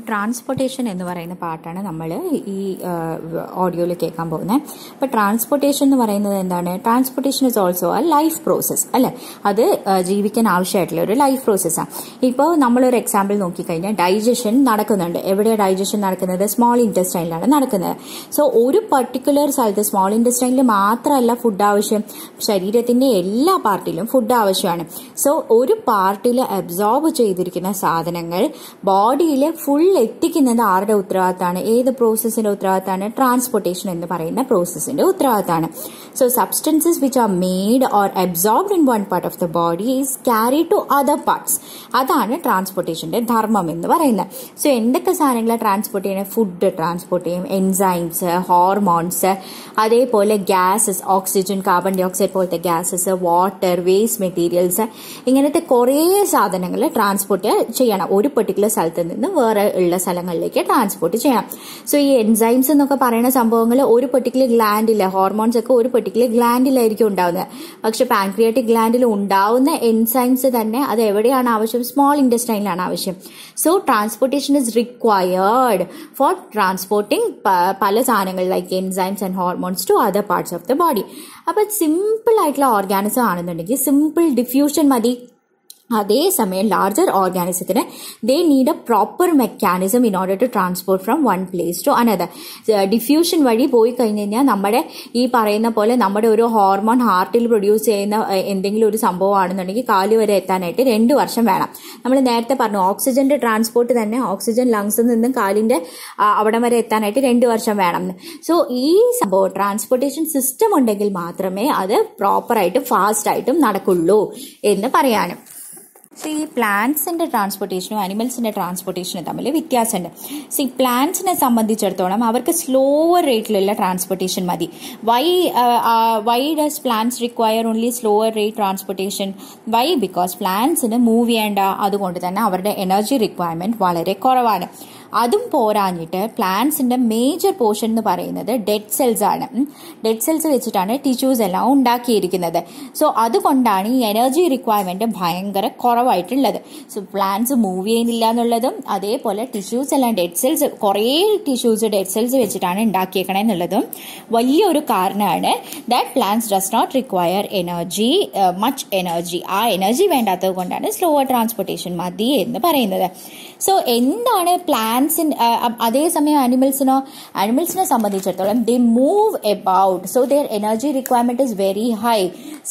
Transportation എന്ന് പറയുന്ന പാർട്ടാണ് നമ്മൾ ഈ ഓഡിയോയിൽ കേൾക്കാൻ പോകുന്നത്. അപ്പോൾ ട്രാൻസ്പോർട്ടേഷൻ എന്ന് പറയുന്നത് എന്താണ്? Transportation is also A life process അല്ലെ. അത് ജീവിക്കാൻ ആവശ്യമായിട്ടുള്ള ഒരു ലൈഫ് പ്രോസസ്സാണ്. ഇപ്പോൾ നമ്മളൊരു എക്സാമ്പിൾ നോക്കിക്കഴിഞ്ഞാൽ ഡൈജഷൻ നടക്കുന്നുണ്ട്. എവിടെയാണ് ഡൈജഷൻ നടക്കുന്നത്? സ്മോൾ ഇൻറ്റസ്റ്റൈനിലാണ് നടക്കുന്നത്. സോ ഒരു പർട്ടിക്കുലർ സ്ഥലത്ത് സ്മോൾ ഇൻറ്റസ്റ്റൈനിൽ മാത്രമല്ല ഫുഡ് ആവശ്യം, ശരീരത്തിന്റെ എല്ലാ പാർട്ടിലും ഫുഡ് ആവശ്യമാണ്. സോ ഒരു പാർട്ടിൽ അബ്സോർബ് ചെയ്തിരിക്കുന്ന സാധനങ്ങൾ ബോഡിയിൽ ഫുൾ എത്തിക്കുന്നത് ആരുടെ ഉത്തരവാദിത്തമാണ്? ഏത് പ്രോസസ്സിന്റെ ഉത്തരവാദിത്തമാണ്? ട്രാൻസ്പോർട്ടേഷൻ എന്ന് പറയുന്ന പ്രോസസ്സിന്റെ ഉത്തരവാദിത്തമാണ്. So substances which are made or absorbed in one part of the body is carry to other parts. അതാണ് ട്രാൻസ്പോർട്ടേഷന്റെ ധർമ്മം എന്ന് പറയുന്നത്. സോ എന്തൊക്കെ സാധനങ്ങളെ ട്രാൻസ്പോർട്ട് ചെയ്യണം? ഫുഡ് ട്രാൻസ്പോർട്ട് ചെയ്യും, എൻസൈംസ്, ഹോർമോൺസ്, അതേപോലെ gases, oxygen, carbon dioxide പോലത്തെ ഗ്യാസസ്, വാട്ടർ, വേസ്റ്റ് മെറ്റീരിയൽസ്, ഇങ്ങനത്തെ കുറേ സാധനങ്ങൾ ട്രാൻസ്പോർട്ട് ചെയ്യണം. ഒരു പെർട്ടിക്കുലർ സ്ഥലത്ത് നിന്ന് വേറെ ഉള്ള സ്ഥലങ്ങളിലേക്ക് ട്രാൻസ്പോർട്ട് ചെയ്യണം. സോ ഈ എൻസൈംസ് എന്നൊക്കെ പറയുന്ന സംഭവങ്ങൾ ഒരു പെർട്ടിക്കുലർ ഗ്ലാൻഡില്ല, ഹോർമോൺസ് ഒക്കെ ഒരു പെർട്ടിക്കുലർ ഗ്ലാൻഡിലായിരിക്കും ഉണ്ടാവുന്നത്. പക്ഷെ പാൻക്രിയാറ്റിക് ഗ്ലാൻഡിൽ ഉണ്ടാവുന്ന എൻസൈംസ് തന്നെ അത് എവിടെയാണ് ആവശ്യം? സ്മോൾ ഇൻറ്റസ്റ്റൈനിലാണ് ആവശ്യം. So transportation is required for transporting പല സാധനങ്ങൾ like enzymes and hormones to other parts of the body. അപ്പൊ സിമ്പിൾ ആയിട്ടുള്ള ഓർഗാനിസം ആണെന്നുണ്ടെങ്കിൽ സിമ്പിൾ ഡിഫ്യൂഷൻ മതി. അതേസമയം ലാർജർ ഓർഗാനിസത്തിന് they need a proper mechanism in order to transport from one place to another. Diffusion വഴി പോയി കഴിഞ്ഞ് കഴിഞ്ഞാൽ നമ്മുടെ ഈ പറയുന്ന പോലെ നമ്മുടെ ഒരു ഹോർമോൺ ഹാർട്ടിൽ പ്രൊഡ്യൂസ് ചെയ്യുന്ന എന്തെങ്കിലും ഒരു സംഭവമാണെന്നുണ്ടെങ്കിൽ കാല് വരെ എത്താനായിട്ട് 2 വർഷം വേണം. നമ്മൾ നേരത്തെ പറഞ്ഞു ഓക്സിജന്റെ ട്രാൻസ്പോർട്ട് തന്നെ ഓക്സിജൻ ലങ്സിൽ നിന്നും കാലിന്റെ അവിടം വരെ എത്താനായിട്ട് 2 വർഷം വേണം. സോ ഈ സംഭവം ട്രാൻസ്പോർട്ടേഷൻ സിസ്റ്റം ഉണ്ടെങ്കിൽ മാത്രമേ അത് പ്രോപ്പറായിട്ട് ഫാസ്റ്റ് ആയിട്ടും നടക്കുള്ളൂ എന്ന് പറയാനും. സോ ഈ പ്ലാന്റ്സിന്റെ ട്രാൻസ്പോർട്ടേഷനും അനിമൽസിന്റെ ട്രാൻസ്പോർട്ടേഷനും തമ്മിൽ വ്യത്യാസമുണ്ട്. സോ ഈ പ്ലാന്റ്സിനെ സംബന്ധിച്ചിടത്തോളം അവർക്ക് സ്ലോവർ റേറ്റിലുള്ള ട്രാൻസ്പോർട്ടേഷൻ മതി. Why does plants require only slower rate transportation? Why? Because പ്ലാന്റ്സിന് മൂവ് ചെയ്യേണ്ട, അതുകൊണ്ട് തന്നെ അവരുടെ എനർജി റിക്വയർമെന്റ് വളരെ കുറവാണ്. അതും പോരാഞ്ഞിട്ട് പ്ലാന്റ്സിന്റെ മേജർ പോർഷൻ എന്ന് പറയുന്നത് ഡെഡ് സെൽസ് ആണ്. ഡെഡ് സെൽസ് വെച്ചിട്ടാണ് ടിഷ്യൂസ് എല്ലാം ഉണ്ടാക്കിയിരിക്കുന്നത്. സോ അതുകൊണ്ടാണ് ഈ എനർജി റിക്വയർമെന്റ് ഭയങ്കര കുറവായിട്ടുള്ളത്. സോ പ്ലാന്റ്സ് മൂവ് ചെയ്യുന്നില്ല എന്നുള്ളതും അതേപോലെ ടിഷ്യൂസ് എല്ലാം ഡെഡ് സെൽസ്, കുറേ ടിഷ്യൂസ് ഡെഡ് സെൽസ് വെച്ചിട്ടാണ് ഉണ്ടാക്കിയേക്കണേ എന്നുള്ളതും വലിയൊരു കാരണമാണ്. That plants does not require energy, much energy. ആ എനർജി വേണ്ടാത്തത് കൊണ്ടാണ് സ്ലോവർ ട്രാൻസ്പോർട്ടേഷൻ മതി എന്ന് പറയുന്നത്. സോ എന്താണ് അതേസമയം അനിമൽസിനെ സംബന്ധിച്ചിടത്തോളം they move about, so their energy requirement is very high.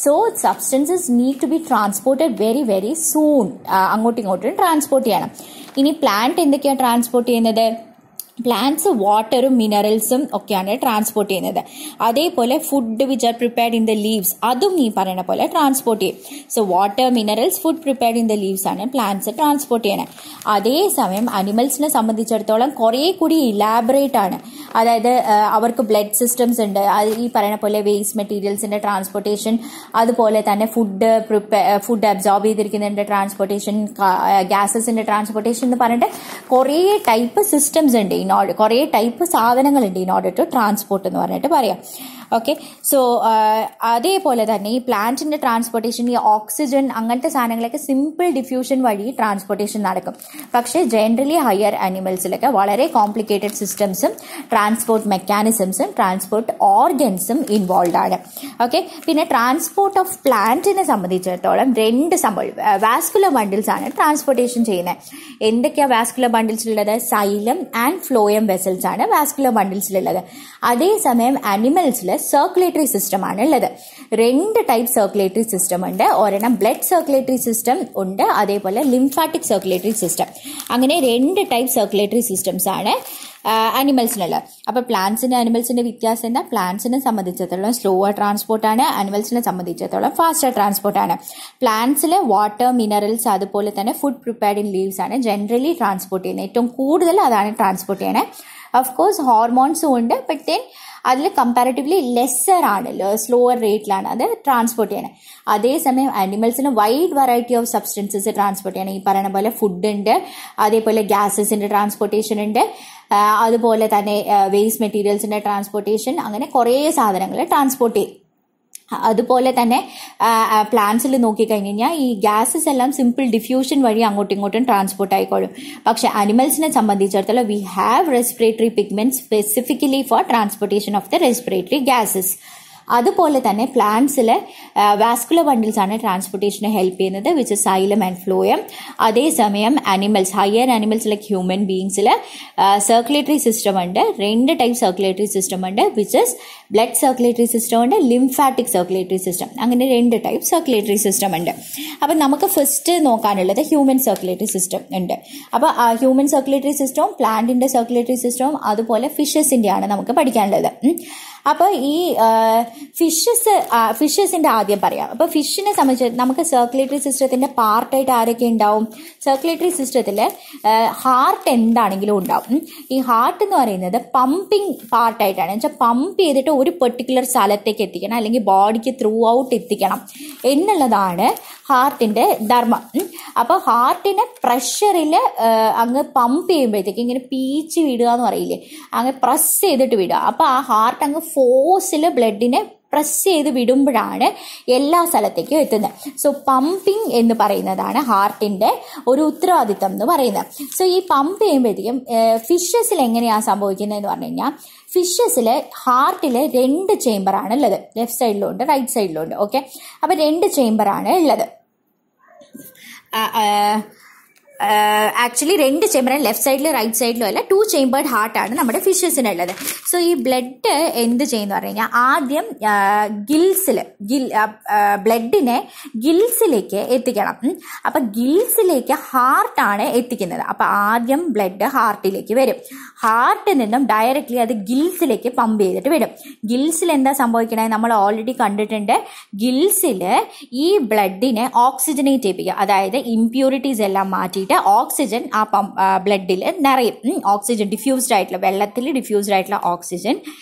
So substances need to be transported very very soon. അങ്ങോട്ടും ഇങ്ങോട്ടും ട്രാൻസ്പോർട്ട് ചെയ്യണം. ഇനി പ്ലാന്റ് എന്തൊക്കെയാണ് ട്രാൻസ്പോർട്ട് ചെയ്യുന്നത്? പ്ലാന്റ്സ് വാട്ടറും മിനറൽസും ഒക്കെയാണ് ട്രാൻസ്പോർട്ട് ചെയ്യുന്നത്. അതേപോലെ food which are prepared in the leaves, അതും ഈ പറയുന്ന പോലെ ട്രാൻസ്പോർട്ട് ചെയ്യും. So water, minerals, food prepared in the leaves ആണ് പ്ലാന്റ്സ് ട്രാൻസ്പോർട്ട് ചെയ്യണത്. അതേസമയം അനിമൽസിനെ സംബന്ധിച്ചിടത്തോളം കുറേ കൂടി ഇലാബറേറ്റ് ആണ്. അതായത് അവർക്ക് ബ്ലഡ് സിസ്റ്റംസ് ഉണ്ട്, ഈ പറയുന്ന പോലെ വേസ്റ്റ് മെറ്റീരിയൽസിന്റെ ട്രാൻസ്പോർട്ടേഷൻ, അതുപോലെ തന്നെ ഫുഡ് അബ്സോർബ് ചെയ്തിരിക്കുന്നതിന്റെ ട്രാൻസ്പോർട്ടേഷൻ, ഗ്യാസസിന്റെ ട്രാൻസ്പോർട്ടേഷൻ എന്ന് പറഞ്ഞിട്ട് കുറേ ടൈപ്പ് സിസ്റ്റംസ് ഉണ്ട്, കുറേ ടൈപ്പ് സാധനങ്ങളുണ്ട് ഇൻ ഓർഡർ ടു ട്രാൻസ്പോർട്ട് എന്ന് പറഞ്ഞിട്ട് പറയാം. ഓക്കെ. സോ അതേപോലെ തന്നെ ഈ പ്ലാന്റിന്റെ ട്രാൻസ്പോർട്ടേഷൻ, ഈ ഓക്സിജൻ അങ്ങനത്തെ സാധനങ്ങളൊക്കെ സിമ്പിൾ ഡിഫ്യൂഷൻ വഴി ട്രാൻസ്പോർട്ടേഷൻ നടക്കും. പക്ഷേ ജനറലി ഹയർ അനിമൽസിലൊക്കെ വളരെ കോംപ്ലിക്കേറ്റഡ് സിസ്റ്റംസും ട്രാൻസ്പോർട്ട് മെക്കാനിസംസും ട്രാൻസ്പോർട്ട് ഓർഗൻസും ഇൻവോൾവ് ആണ്. ഓക്കെ. പിന്നെ ട്രാൻസ്പോർട്ട് ഓഫ് പ്ലാന്റിനെ സംബന്ധിച്ചിടത്തോളം 2 സംഭവം വാസ്കുലർ ബണ്ടിൽസ് ആണ് ട്രാൻസ്പോർട്ടേഷൻ ചെയ്യുന്നത്. എന്തൊക്കെയാ വാസ്കുലർ ബണ്ടിൽസിലുള്ളത്? സൈലം ആൻഡ് ഫ്ലോയം വെസൽസ് ആണ് വാസ്കുലർ ബണ്ടിൽസിലുള്ളത്. അതേസമയം അനിമൽസിൽ സർക്കുലേറ്ററി സിസ്റ്റം ആണ് ഉള്ളത്. 2 ടൈപ്പ് സർക്കുലേറ്ററി സിസ്റ്റം ഉണ്ട്. ഒരെണ്ണം ബ്ലഡ് സർക്കുലേറ്ററി സിസ്റ്റം ഉണ്ട്, അതേപോലെ ലിംഫാറ്റിക് സർക്കുലേറ്ററി സിസ്റ്റം. അങ്ങനെ 2 ടൈപ്പ് സർക്കുലേറ്ററി സിസ്റ്റംസ് ആണ് അനിമൽസിനുള്ളത്. അപ്പൊ പ്ലാന്റ്സിന്റെ അനിമൽസിന്റെ വ്യത്യാസം എന്താ? പ്ലാന്റ്സിനെ സംബന്ധിച്ചിടത്തോളം സ്ലോവർ ട്രാൻസ്പോർട്ട് ആണ്, അനിമൽസിനെ സംബന്ധിച്ചിടത്തോളം ഫാസ്റ്റർ ട്രാൻസ്പോർട്ട് ആണ്. പ്ലാന്റ്സിലെ വാട്ടർ, മിനറൽസ്, അതുപോലെ തന്നെ ഫുഡ് പ്രിപ്പയർഡ് ഇൻ ലീവ്സ് ആണ് ജനറലി ട്രാൻസ്പോർട്ട് ചെയ്യുന്നത്. ഏറ്റവും കൂടുതൽ അതാണ് ട്രാൻസ്പോർട്ട് ചെയ്യണേ. ഓഫ് കോഴ്സ് ഹോർമോൺസും ഉണ്ട്, ബട്ട് അതിൽ കമ്പാരിറ്റീവ്ലി ലെസ്സർ ആണ്, സ്ലോവർ റേറ്റിലാണ് അത് ട്രാൻസ്പോർട്ട് ചെയ്യണത്. അതേസമയം അനിമൽസിന് wide variety of substances transport ചെയ്യണം. ഈ പറയുന്ന പോലെ ഫുഡ് ഉണ്ട്, അതേപോലെ ഗ്യാസസിന്റെ ട്രാൻസ്പോർട്ടേഷൻ ഉണ്ട്, അതുപോലെ തന്നെ വേസ്റ്റ് മെറ്റീരിയൽസിന്റെ ട്രാൻസ്പോർട്ടേഷൻ, അങ്ങനെ കുറേ സാധനങ്ങൾ ട്രാൻസ്പോർട്ട് ചെയ്യും. അതുപോലെ തന്നെ പ്ലാന്റ്സിൽ നോക്കിക്കഴിഞ്ഞ് കഴിഞ്ഞാൽ ഈ ഗ്യാസസ് എല്ലാം സിമ്പിൾ ഡിഫ്യൂഷൻ വഴി അങ്ങോട്ടും ഇങ്ങോട്ടും ട്രാൻസ്പോർട്ട് ആയിക്കോളും. പക്ഷെ അനിമൽസിനെ സംബന്ധിച്ചിടത്തോളം we have respiratory pigment specifically for transportation of the respiratory gases. അതുപോലെ തന്നെ പ്ലാന്റ്സിലെ വാസ്കുലർ ബണ്ടിൽസ് ആണ് ട്രാൻസ്പോർട്ടേഷന് ഹെൽപ്പ് ചെയ്യുന്നത്, which is xylem and phloem. അതേസമയം animals, higher animals like human ബീങ്സിൽ സർക്കുലേറ്ററി സിസ്റ്റം ഉണ്ട്. 2 ടൈപ്പ് സർക്കുലേറ്ററി സിസ്റ്റം ഉണ്ട്, which is blood circulatory system ഉണ്ട്, ലിംഫാറ്റിക് സർക്കുലേറ്ററി സിസ്റ്റം. അങ്ങനെ 2 ടൈപ്പ് സർക്കുലേറ്ററി സിസ്റ്റം ഉണ്ട്. അപ്പം നമുക്ക് ഫസ്റ്റ് നോക്കാനുള്ളത് ഹ്യൂമൻ സർക്കുലേറ്ററി സിസ്റ്റം ഉണ്ട്. അപ്പോൾ ഹ്യൂമൻ സർക്കുലേറ്ററി സിസ്റ്റവും പ്ലാന്റിന്റെ സർക്കുലേറ്ററി സിസ്റ്റവും അതുപോലെ ഫിഷസിന്റെയാണ് നമുക്ക് പഠിക്കാനുള്ളത്. അപ്പോൾ ഈ ഫിഷസിന്റെ ആദ്യം പറയാം. അപ്പോൾ ഫിഷിനെ സംബന്ധിച്ച് നമുക്ക് സർക്കുലേറ്ററി സിസ്റ്റത്തിന്റെ പാർട്ടായിട്ട് ആരൊക്കെ ഉണ്ടാവും? സർക്കുലേറ്ററി സിസ്റ്റത്തിൽ ഹാർട്ട് എന്താണെങ്കിലും ഉണ്ടാവും. ഈ ഹാർട്ട് എന്ന് പറയുന്നത് പമ്പിങ് പാർട്ടായിട്ടാണ്. വെച്ചാൽ പമ്പ് ചെയ്തിട്ട് ഒരു പെർട്ടിക്കുലർ സ്ഥലത്തേക്ക് എത്തിക്കണം, അല്ലെങ്കിൽ ബോഡിക്ക് ത്രൂ ഔട്ട് എത്തിക്കണം എന്നുള്ളതാണ് ഹാർട്ടിന്റെ ധർമ്മം. അപ്പോൾ ഹാർട്ടിനെ പ്രഷറിൽ അങ്ങ് പമ്പ് ചെയ്യുമ്പോഴത്തേക്ക് ഇങ്ങനെ പീച്ച് വിടുക എന്ന് പറയില്ലേ, അങ്ങ് പ്രസ് ചെയ്തിട്ട് വിടുക. അപ്പോൾ ആ ഹാർട്ട് അങ്ങ് ഫോഴ്സിൽ ബ്ലഡിനെ പ്രസ് ചെയ്ത് വിടുമ്പോഴാണ് എല്ലാ സ്ഥലത്തേക്കും എത്തുന്നത്. സോ പമ്പിങ് എന്ന് പറയുന്നതാണ് ഹാർട്ടിന്റെ ഒരു ഉത്തരവാദിത്തം എന്ന് പറയുന്നത്. സോ ഈ പമ്പ് ചെയ്യുമ്പോഴത്തേക്കും ഫിഷസിൽ എങ്ങനെയാണ് സംഭവിക്കുന്നത് എന്ന് പറഞ്ഞു കഴിഞ്ഞാൽ, ഫിഷസിൽ ഹാർട്ടിൽ 2 ചേംബറാണ് ഉള്ളത്. ലെഫ്റ്റ് സൈഡിലും ഉണ്ട്, റൈറ്റ് സൈഡിലും ഉണ്ട്. ഓക്കെ, അപ്പൊ 2 ചേംബറാണ് ഉള്ളത്. ആക്ച്വലി 2 ചേംബർ, ലെഫ്റ്റ് സൈഡിലും റൈറ്റ് സൈഡിലും അല്ല, 2 ചേംബേർഡ് ഹാർട്ടാണ് നമ്മുടെ ഫിഷസിനുള്ളത്. സോ ഈ ബ്ലഡ് എന്ത് ചെയ്യുന്നു പറഞ്ഞു കഴിഞ്ഞാൽ, ആദ്യം ബ്ലഡിനെ ഗിൽസിലേക്ക് എത്തിക്കണം. അപ്പൊ ഗിൽസിലേക്ക് ഹാർട്ടാണ് എത്തിക്കുന്നത്. അപ്പൊ ആദ്യം ബ്ലഡ് ഹാർട്ടിലേക്ക് വരും. ഹാർട്ടിൽ നിന്നും ഡയറക്റ്റ്ലി അത് ഗിൽസിലേക്ക് പമ്പ് ചെയ്തിട്ട് വിടും. ഗിൽസിൽ എന്താ സംഭവിക്കണേ നമ്മൾ ഓൾറെഡി കണ്ടിട്ടുണ്ട്. ഗിൽസിൽ ഈ ബ്ലഡിനെ ഓക്സിജനേറ്റ് ചെയ്യിപ്പിക്കുക, അതായത് ഇംപ്യൂരിറ്റീസ് എല്ലാം മാറ്റിയിട്ട് ഓക്സിജൻ ആ ബ്ലഡിൽ നിറയും. ഓക്സിജൻ ഡിഫ്യൂസ്ഡ് ആയിട്ടുള്ള, വെള്ളത്തിൽ ഡിഫ്യൂസ്ഡ് ആയിട്ടുള്ള ഓക്സിജൻ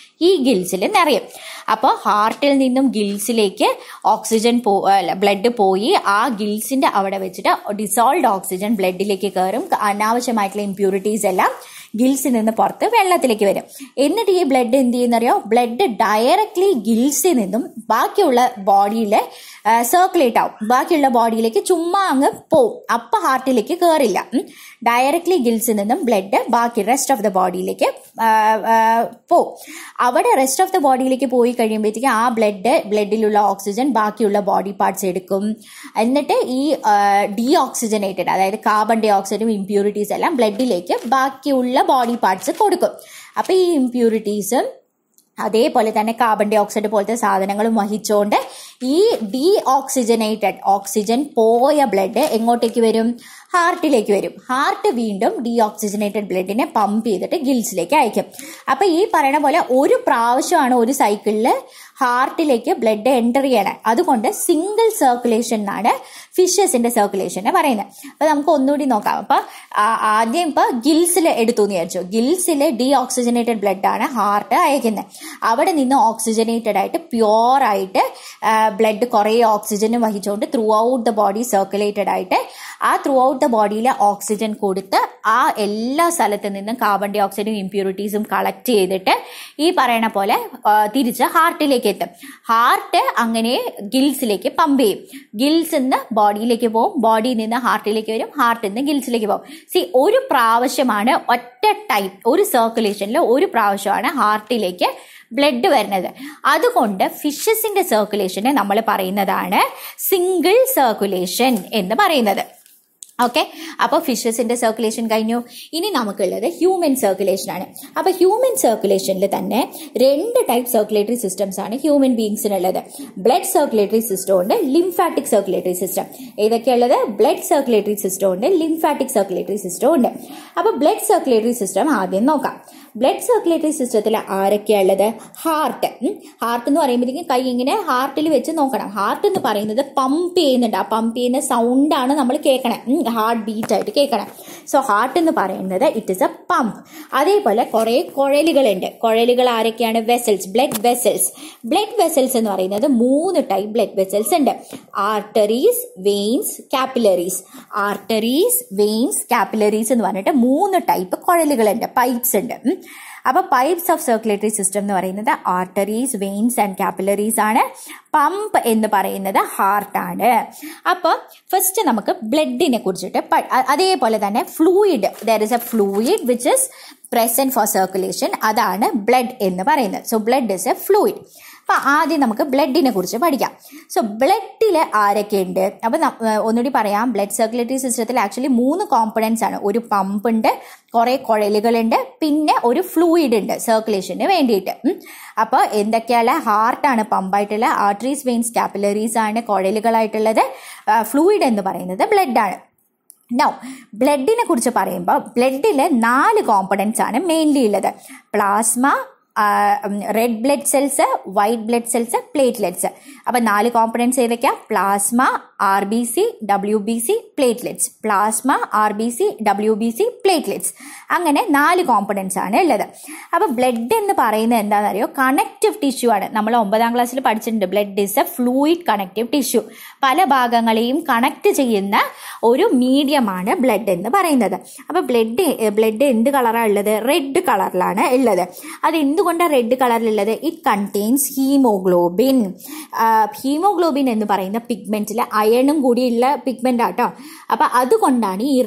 ഈ ഗിൽസിൽ നിറയും. അപ്പോൾ ഹാർട്ടിൽ നിന്നും ഗിൽസിലേക്ക് ഓക്സിജൻ ബ്ലഡ് പോയി ആ ഗിൽസിന്റെ അവിടെ വെച്ചിട്ട് ഡിസോൾവ്ഡ് ഓക്സിജൻ ബ്ലഡിലേക്ക് കയറും. അനാവശ്യമായിട്ടുള്ള ഇംപ്യൂരിറ്റീസ് എല്ലാം ഗിൽസിൽ നിന്ന് പുറത്ത് വെള്ളത്തിലേക്ക് വരും. എന്നിട്ട് ഈ ബ്ലഡ് എന്ത് ചെയ്യുന്നറിയോ, ബ്ലഡ് ഡയറക്ട്ലി ഗിൽസിൽ നിന്നും ബാക്കിയുള്ള ബോഡിയിൽ സർക്കുലേറ്റ് ആവും. ബാക്കിയുള്ള ബോഡിയിലേക്ക് ചുമ്മാ അങ്ങ് പോവും. അപ്പൊ ഹാർട്ടിലേക്ക് കയറില്ല. ഡയറക്ട്ലി ഗിൽസിൽ നിന്നും ബ്ലഡ് ബാക്കി റെസ്റ്റ് ഓഫ് ദ ബോഡിയിലേക്ക് പോവും. അവിടെ റെസ്റ്റ് ഓഫ് ദ ബോഡിയിലേക്ക് പോയി കഴിയുമ്പോഴത്തേക്ക് ആ ബ്ലഡിലുള്ള ഓക്സിജൻ ബാക്കിയുള്ള ബോഡി പാർട്സ് എടുക്കും. എന്നിട്ട് ഈ ഡീഓക്സിജനേറ്റഡ്, അതായത് കാർബൺ ഡൈ ഓക്സൈഡും ഇംപ്യൂരിറ്റീസ് എല്ലാം ബ്ലഡിലേക്ക് ബാക്കിയുള്ള ബോഡി പാർട്സ് കൊടുക്കും. അപ്പൊ ഈ ഇംപ്യൂരിറ്റീസും അതേപോലെ തന്നെ കാർബൺ ഡൈ ഓക്സൈഡ് പോലത്തെ സാധനങ്ങളും വഹിച്ചുകൊണ്ട് ഈ ഡീഓക്സിജനേറ്റഡ്, ഓക്സിജൻ പോയ ബ്ലഡ് എങ്ങോട്ടേക്ക് വരും? ഹാർട്ടിലേക്ക് വരും. ഹാർട്ട് വീണ്ടും ഡീഓക്സിജനേറ്റഡ് ബ്ലഡിനെ പമ്പ് ചെയ്തിട്ട് ഗിൽസിലേക്ക് അയക്കും. അപ്പൊ ഈ പറയുന്ന പോലെ ഒരു പ്രാവശ്യമാണ് ഒരു സൈക്കിളിൽ ഹാർട്ടിലേക്ക് ബ്ലഡ് എൻ്റർ ചെയ്യണേ. അതുകൊണ്ട് സിംഗിൾ സർക്കുലേഷൻ എന്നാണ് ഫിഷസിന്റെ സർക്കുലേഷനെ പറയുന്നത്. അപ്പൊ നമുക്ക് ഒന്നുകൂടി നോക്കാം. അപ്പൊ ആദ്യം ഇപ്പൊ ഗിൽസിൽ എടുത്തു എന്ന് വിചാരിച്ചു. ഗിൽസിൽ ഡീഓക്സിജനേറ്റഡ് ബ്ലഡ് ആണ് ഹാർട്ട് അയക്കുന്നത്. അവിടെ നിന്ന് ഓക്സിജനേറ്റഡ് ആയിട്ട് പ്യുവർ ആയിട്ട് ബ്ലഡ് കുറെ ഓക്സിജൻ വഹിച്ചുകൊണ്ട് through out the body circulated ആയിട്ട് ആ ത്രൂ ഔട്ട് ദ ബോഡിയിൽ ഓക്സിജൻ കൊടുത്ത് ആ എല്ലാ സ്ഥലത്തു നിന്നും കാർബൺ ഡൈ ഓക്സൈഡും ഇംപ്യൂരിറ്റീസും കളക്ട് ചെയ്തിട്ട് ഈ പറയണ പോലെ തിരിച്ച് ഹാർട്ടിലേക്ക് എത്തും. ഹാർട്ട് അങ്ങനെ ഗിൽസിലേക്ക് പമ്പ് ചെയ്യും. ഗിൽസിൽ നിന്ന് ബോഡിയിലേക്ക് പോകും, ബോഡിയിൽ നിന്ന് ഹാർട്ടിലേക്ക് വരും, ഹാർട്ടിൽ നിന്ന് ഗിൽസിലേക്ക് പോകും. ഒരു പ്രാവശ്യമാണ്, ഒറ്റ ടൈം, ഒരു സർക്കുലേഷനിൽ ഒരു പ്രാവശ്യമാണ് ഹാർട്ടിലേക്ക് ബ്ലഡ് വരുന്നത്. അതുകൊണ്ട് ഫിഷസിന്റെ സർക്കുലേഷനെ നമ്മൾ പറയുന്നതാണ് സിംഗിൾ സർക്കുലേഷൻ എന്ന് പറയുന്നത്. ഓക്കെ, അപ്പൊ ഫിഷസിന്റെ സർക്കുലേഷൻ കഴിഞ്ഞു. ഇനി നമുക്കുള്ളത് ഹ്യൂമൻ സർക്കുലേഷൻ ആണ്. അപ്പൊ ഹ്യൂമൻ സർക്കുലേഷനിൽ തന്നെ 2 ടൈപ്പ് സർക്കുലേറ്ററി സിസ്റ്റംസ് ആണ് ഹ്യൂമൻ ബീങ്സിനുള്ളത്. ബ്ലഡ് സർക്കുലേറ്ററി സിസ്റ്റം ഉണ്ട്, ലിംഫാറ്റിക് സർക്കുലേറ്ററി സിസ്റ്റം. ഏതൊക്കെയുള്ളത്? ബ്ലഡ് സർക്കുലേറ്ററി സിസ്റ്റം ഉണ്ട്, ലിംഫാറ്റിക് സർക്കുലേറ്ററി സിസ്റ്റം ഉണ്ട്. അപ്പൊ ബ്ലഡ് സർക്കുലേറ്ററി സിസ്റ്റം ആദ്യം നോക്കാം. ബ്ലഡ് സർക്കുലേറ്ററി സിസ്റ്റത്തിൽ ആരൊക്കെയുള്ളത്? ഹാർട്ട്. ഹാർട്ട് എന്ന് പറയുമ്പോഴത്തേക്കും കൈ ഇങ്ങനെ ഹാർട്ടിൽ വെച്ച് നോക്കണം. ഹാർട്ട് എന്ന് പറയുന്നത് പമ്പ് ചെയ്യുന്നുണ്ട്. ആ പമ്പ് ചെയ്യുന്ന സൗണ്ടാണ് നമ്മൾ കേൾക്കണേ, ഹാർട്ട് ബീറ്റ് ആയിട്ട് കേൾക്കണം. സോ ഹാർട്ട് എന്ന് പറയുന്നത് ഇറ്റ് ഇസ് എ പമ്പ്. അതേപോലെ കുറെ കുഴലുകളുണ്ട്. കുഴലുകൾ ആരൊക്കെയാണ്? Vessels, blood vessels. Blood vessels എന്ന് പറയുന്നത് 3 ടൈപ്പ് ബ്ലഡ് വെസൽസ് ഉണ്ട്. Arteries, veins, capillaries. Arteries, veins, capillaries എന്ന് പറഞ്ഞിട്ട് 3 ടൈപ്പ് കുഴലുകളുണ്ട്, പൈപ്സ് ഉണ്ട്. അപ്പൊ പൈപ്സ് ഓഫ് സർക്കുലേറ്ററി സിസ്റ്റം എന്ന് പറയുന്നത് ആർട്ടറീസ്, വെയിൻസ് ആൻഡ് കാപ്പിലറീസ് ആണ്. പമ്പ് എന്ന് പറയുന്നത് ഹാർട്ടാണ്. അപ്പോൾ ഫസ്റ്റ് നമുക്ക് ബ്ലഡിനെ കുറിച്ചിട്ട് അതേപോലെ തന്നെ fluid, there is a fluid which is present for circulation, അതാണ് ബ്ലഡ് എന്ന് പറയുന്നത്. So blood is a fluid. അപ്പം ആദ്യം നമുക്ക് ബ്ലഡിനെ കുറിച്ച് പഠിക്കാം. സോ ബ്ലഡിൽ ആരൊക്കെയുണ്ട്? അപ്പം ഒന്നുകൂടി പറയാം, ബ്ലഡ് സർക്കുലേറ്ററി സിസ്റ്റത്തിൽ ആക്ച്വലി 3 കോമ്പണൻസ് ആണ്. ഒരു പമ്പ് ഉണ്ട്, കുറേ കുഴലുകളുണ്ട്, പിന്നെ ഒരു ഫ്ലൂയിഡ് ഉണ്ട് സർക്കുലേഷന് വേണ്ടിയിട്ട്. അപ്പോൾ എന്തൊക്കെയാണ്? ഹാർട്ടാണ് പമ്പായിട്ടുള്ള, ആർട്ടറീസ്, വെയിൻസ്, കാപ്പിലറീസ് ആണ് കുഴലുകളായിട്ടുള്ളത്, ഫ്ലൂയിഡ് എന്ന് പറയുന്നത് ബ്ലഡാണ്. നൗ ബ്ലഡിനെ കുറിച്ച് പറയുമ്പോൾ ബ്ലഡിൽ 4 കോമ്പണൻസ് ആണ് മെയിൻലി ഉള്ളത്. Plasma, red blood cells, white blood cells, platelets. അപ്പം 4 കോമ്പണൻസ് ഏതൊക്കെയാ? Plasma, RBC, WBC, platelets. Plasma, RBC, WBC, platelets. അങ്ങനെ 4 കോമ്പണൻസ് ആണ് ഉള്ളത്. അപ്പോൾ ബ്ലഡ് എന്ന് പറയുന്നത് എന്താണെന്നറിയോ? കണക്റ്റീവ് ടിഷ്യൂ ആണ്. നമ്മൾ 9ാം ക്ലാസ്സിൽ പഠിച്ചിട്ടുണ്ട്, blood is a fluid connective tissue. പല ഭാഗങ്ങളെയും കണക്ട് ചെയ്യുന്ന ഒരു മീഡിയമാണ് ബ്ലഡ് എന്ന് പറയുന്നത്. അപ്പോൾ ബ്ലഡ് എന്ത് കളറാണ് ഉള്ളത്? റെഡ് കളറിലാണ് ഉള്ളത്. അത് എന്തുകൊണ്ടാണ് റെഡ് കളറിലുള്ളത്? It contains haemoglobin. ഹീമോഗ്ലോബിൻ എന്ന് പറയുന്ന പിഗ്മെന്റിൽ അയണും കൂടിയുള്ള പിഗ്മെന്റ് ആട്ടോ. അപ്പൊ അതുകൊണ്ടാണ് ഈ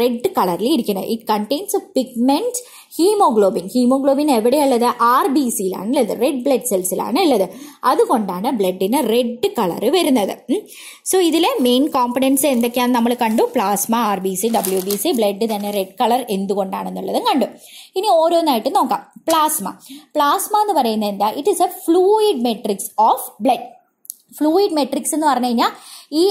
റെഡ് കളറിൽ ഇരിക്കുന്നത്. It contains pigment haemoglobin. Haemoglobin എവിടെയുള്ളത്? RBCയിലാണ് ഉള്ളത്, റെഡ് ബ്ലഡ് സെൽസിലാണ് ഉള്ളത്. അതുകൊണ്ടാണ് ബ്ലഡിന് റെഡ് കളർ വരുന്നത്. സോ ഇതിലെ മെയിൻ കോമ്പണൻസ് എന്തൊക്കെയാണെന്ന് നമ്മൾ കണ്ടു. പ്ലാസ്മ, RBC, WBC, ബ്ലഡ് തന്നെ റെഡ് കളർ എന്തുകൊണ്ടാണെന്നുള്ളതും കണ്ടു. ഇനി ഓരോന്നായിട്ട് നോക്കാം. പ്ലാസ്മ എന്ന് പറയുന്നത് എന്താ? It is a fluid matrix of blood. Fluid matrix എന്ന് പറഞ്ഞു കഴിഞ്ഞാൽ ഈ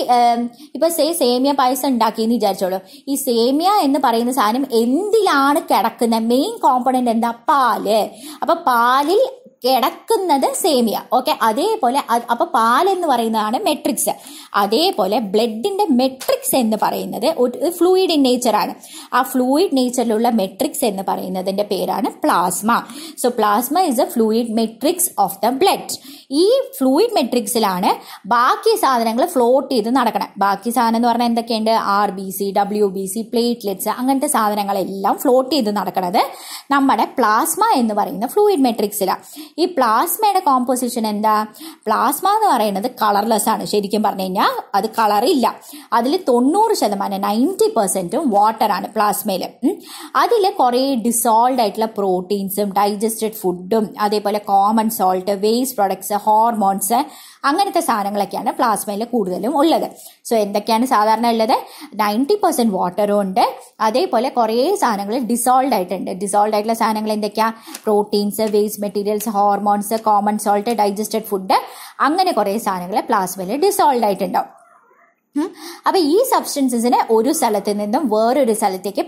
ഇപ്പൊ സേമിയ പായസം ഉണ്ടാക്കിയെന്ന് വിചാരിച്ചോളൂ. ഈ സേമിയ എന്ന് പറയുന്ന സാധനം എന്തിലാണ് കിടക്കുന്ന? മെയിൻ കോമ്പണന്റ് എന്താ? പാല്. അപ്പൊ പാലിൽ കിടക്കുന്നത് സേമിയ. ഓക്കെ, അതേപോലെ അപ്പൊ പാൽ എന്ന് പറയുന്നതാണ് മെട്രിക്സ്. അതേപോലെ ബ്ലഡിന്റെ മെട്രിക്സ് എന്ന് പറയുന്നത് ഒരു ഫ്ലൂയിഡ് ഇൻ നേച്ചർ ആണ്. ആ ഫ്ലൂയിഡ് നേച്ചറിലുള്ള മെട്രിക്സ് എന്ന് പറയുന്നതിന്റെ പേരാണ് plasma. So plasma is a fluid matrix of the blood. ഈ ഫ്ലൂയിഡ് മെട്രിക്സിലാണ് ബാക്കി സാധനങ്ങൾ ഫ്ലോട്ട് ചെയ്ത് നടക്കണം. ബാക്കി സാധനം എന്ന് പറഞ്ഞാൽ എന്തൊക്കെയുണ്ട്? RBC, WBC, പ്ലേറ്റ്ലെറ്റ്സ്, അങ്ങനത്തെ സാധനങ്ങളെല്ലാം ഫ്ലോട്ട് ചെയ്ത് നടക്കുന്നത് നമ്മുടെ പ്ലാസ്മ എന്ന് പറയുന്ന ഫ്ലൂയിഡ് മെട്രിക്സിലാണ്. ഈ പ്ലാസ്മയുടെ കോമ്പോസിഷൻ എന്താ? പ്ലാസ്മ എന്ന് പറയുന്നത് കളർലെസ് ആണ്. ശരിക്കും പറഞ്ഞു കഴിഞ്ഞാൽ അത് കളറില്ല. അതിൽ 90%, 90% വാട്ടർ ആണ് പ്ലാസ്മയിൽ. അതിൽ കുറേ ഡിസോൾവ് ആയിട്ടുള്ള പ്രോട്ടീൻസും ഡൈജസ്റ്റഡ് ഫുഡും അതേപോലെ common salt, waste products, hormones, അങ്ങനത്തെ സാധനങ്ങളൊക്കെയാണ് പ്ലാസ്മയിൽ കൂടുതലും ഉള്ളത്. സോ എന്തൊക്കെയാണ് സാധാരണ ഉള്ളത്? 90% വാട്ടറും ഉണ്ട്. അതേപോലെ കുറേ സാധനങ്ങൾ ഡിസോൾവ് ആയിട്ടുണ്ട്. ഡിസോൾവ് ആയിട്ടുള്ള സാധനങ്ങൾ എന്തൊക്കെയാ? Proteins, waste materials, hormones, common salt, digested food, അങ്ങനെ കുറേ സാധനങ്ങൾ പ്ലാസ്മയിൽ ഡിസോൾവ് ആയിട്ടുണ്ടാവും. അപ്പൊ ഈ സബ്സ്റ്റൻസസിനെ ഒരു സ്ഥലത്ത് നിന്നും വേറൊരു സ്ഥലത്തേക്ക്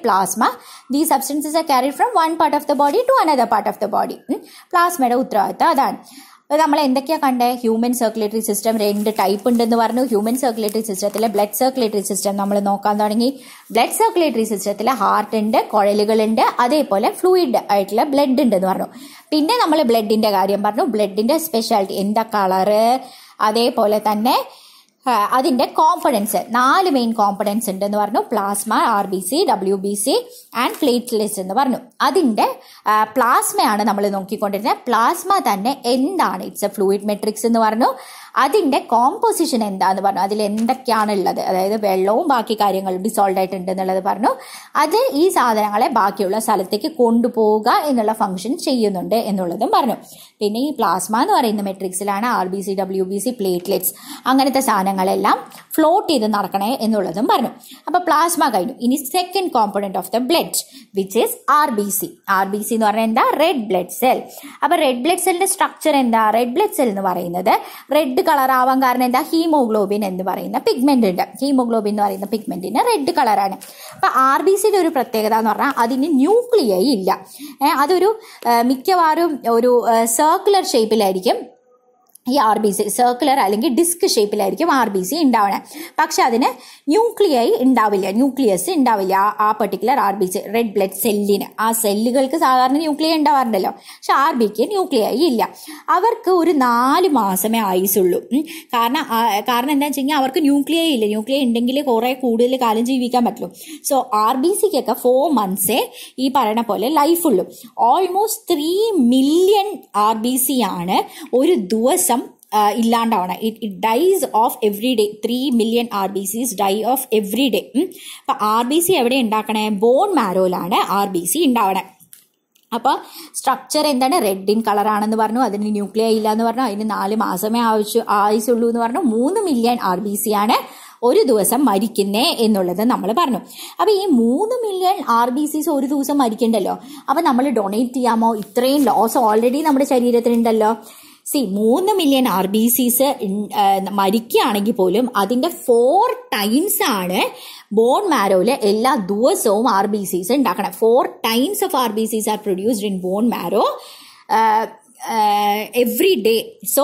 these substances are carried from one part of the body to another part of the body. പ്ലാസ്മയുടെ ഉത്തരവാദിത്തം അതാണ്. നമ്മൾ എന്തൊക്കെയാ കണ്ടേ? ഹ്യൂമൻ സർക്കുലേറ്ററി സിസ്റ്റം 2 ടൈപ്പ് ഉണ്ടെന്ന് പറഞ്ഞു. ഹ്യൂമൻ സർക്കുലേറ്ററി സിസ്റ്റത്തിലെ ബ്ലഡ് സർക്കുലേറ്ററി സിസ്റ്റം നമ്മൾ നോക്കാൻ തുടങ്ങി. ബ്ലഡ് സർക്കുലേറ്ററി സിസ്റ്റത്തിൽ ഹാർട്ട് ഉണ്ട്, കുഴലുകളുണ്ട്, അതേപോലെ ഫ്ലൂയിഡ് ആയിട്ടുള്ള ബ്ലഡ് ഉണ്ടെന്ന് പറഞ്ഞു. പിന്നെ നമ്മൾ ബ്ലഡിന്റെ കാര്യം പറഞ്ഞു. ബ്ലഡിന്റെ സ്പെഷ്യാലിറ്റി എന്താ? കളറ്, അതേപോലെ തന്നെ അതിന്റെ കോമ്പണൻസ് 4 മെയിൻ കോമ്പണൻസ് ഉണ്ടെന്ന് പറഞ്ഞു. Plasma, RBC, WBC and platelets എന്ന് പറഞ്ഞു. അതിന്റെ പ്ലാസ്മയാണ് നമ്മൾ നോക്കിക്കൊണ്ടിരുന്നത്. പ്ലാസ്മ തന്നെ എന്താണ്? ഇറ്റ്സ് എ ഫ്ലൂയിഡ് മെട്രിക്സ് എന്ന് പറഞ്ഞു. അതിന്റെ കോമ്പോസിഷൻ എന്താന്ന് പറഞ്ഞു. അതിൽ എന്തൊക്കെയാണ് ഉള്ളത്? അതായത് വെള്ളവും ബാക്കി കാര്യങ്ങളും ഡിസോൾവ് ആയിട്ടുണ്ട് എന്നുള്ളത് പറഞ്ഞു. അത് ഈ സാധനങ്ങളെ ബാക്കിയുള്ള സ്ഥലത്തേക്ക് കൊണ്ടുപോവുക എന്നുള്ള ഫംഗ്ഷൻ ചെയ്യുന്നുണ്ട് എന്നുള്ളതും പറഞ്ഞു. പിന്നെ ഈ പ്ലാസ്മ എന്ന് പറയുന്ന മെട്രിക്സിലാണ് RBC, WBC, പ്ലേറ്റ്ലെറ്റ്സ് അങ്ങനത്തെ സാധനങ്ങളെല്ലാം ഫ്ലോട്ട് ചെയ്ത് നടക്കണേ എന്നുള്ളതും പറഞ്ഞു. അപ്പൊ പ്ലാസ്മ കഴിഞ്ഞു. ഇനി second component of the blood which is RBC. RBC എന്ന് പറഞ്ഞാൽ എന്താ? Red blood cell. അപ്പൊ റെഡ് ബ്ലഡ് സെല്ലിന്റെ സ്ട്രക്ചർ എന്താ? റെഡ് ബ്ലഡ് സെൽ എന്ന് പറയുന്നത് റെഡ് കളർ ആവാൻ കാരണം എന്താ? ഹീമോഗ്ലോബിൻ എന്ന് പറയുന്ന പിഗ്മെന്റ് ഉണ്ട്. ഹീമോഗ്ലോബിൻ എന്ന് പറയുന്ന പിഗ്മെന്റിന് റെഡ് കളറാണ്. അപ്പൊ RBCയുടെ ഒരു പ്രത്യേകത എന്ന് പറഞ്ഞാൽ അതിന് ന്യൂക്ലിയൈ ഇല്ല. അതൊരു മിക്കവാറും ഒരു സർക്കുലർ ഷേപ്പിലായിരിക്കും ഈ RBC. സർക്കുലർ അല്ലെങ്കിൽ ഡിസ്ക് ഷേപ്പിലായിരിക്കും RBC ഉണ്ടാവണേ. പക്ഷെ അതിന് ന്യൂക്ലിയൈ ഉണ്ടാവില്ല, ന്യൂക്ലിയസ് ഉണ്ടാവില്ല ആ പെർട്ടിക്കുലർ RBC റെഡ് ബ്ലഡ് സെല്ലിന്. ആ സെല്ലുകൾക്ക് സാധാരണ ന്യൂക്ലിയൈ ഉണ്ടാവാറുണ്ടല്ലോ, പക്ഷെ RBക്ക് ന്യൂക്ലിയൈ ഇല്ല. അവർക്ക് ഒരു 4 മാസമേ ആയുസുള്ളൂ. കാരണം എന്താ വെച്ച് കഴിഞ്ഞാൽ അവർക്ക് ന്യൂക്ലിയൈ ഇല്ല. ന്യൂക്ലിയൈ ഉണ്ടെങ്കിൽ കുറെ കൂടുതൽ കാലം ജീവിക്കാൻ പറ്റുള്ളൂ. സോ RBCക്കൊക്കെ 4 monthsേ ഈ പറയണ പോലെ ലൈഫുള്ളൂ. ഓൾമോസ്റ്റ് 3 million RBC ആണ് ഒരു ദിവസം ഇല്ലാണ്ടാവണം. It dies off every day. 3 million RBCs die off every day. അപ്പൊ RBC എവിടെ ഉണ്ടാക്കണേ? ബോൺ മാരോയിലാണ് RBC ഉണ്ടാവണേ. അപ്പോൾ സ്ട്രക്ചർ എന്താണ്? റെഡ് ഇൻ കളറാണെന്ന് പറഞ്ഞു, അതിന് ന്യൂക്ലിയ ഇല്ല എന്ന് പറഞ്ഞു, അതിന് 4 മാസമേ ആയുസുള്ളൂ എന്ന് പറഞ്ഞു. 3 million RBC ആണ് ഒരു ദിവസം മരിക്കുന്നേ എന്നുള്ളത് നമ്മൾ പറഞ്ഞു. അപ്പൊ ഈ 3 million RBCs ഒരു ദിവസം മരിക്കണ്ടല്ലോ, അപ്പൊ നമ്മൾ ഡൊണേറ്റ് ചെയ്യാമോ? ഇത്രയും ലോസ് ഓൾറെഡി നമ്മുടെ ശരീരത്തിലുണ്ടല്ലോ. 3 million RBCs മരിക്കുകയാണെങ്കിൽ പോലും അതിന്റെ 4 times ആണ് ബോൺ മാരോയില് എല്ലാ ദിവസവും RBCs ഉണ്ടാക്കണം. 4 times of RBCs are produced in bone marrow every day. So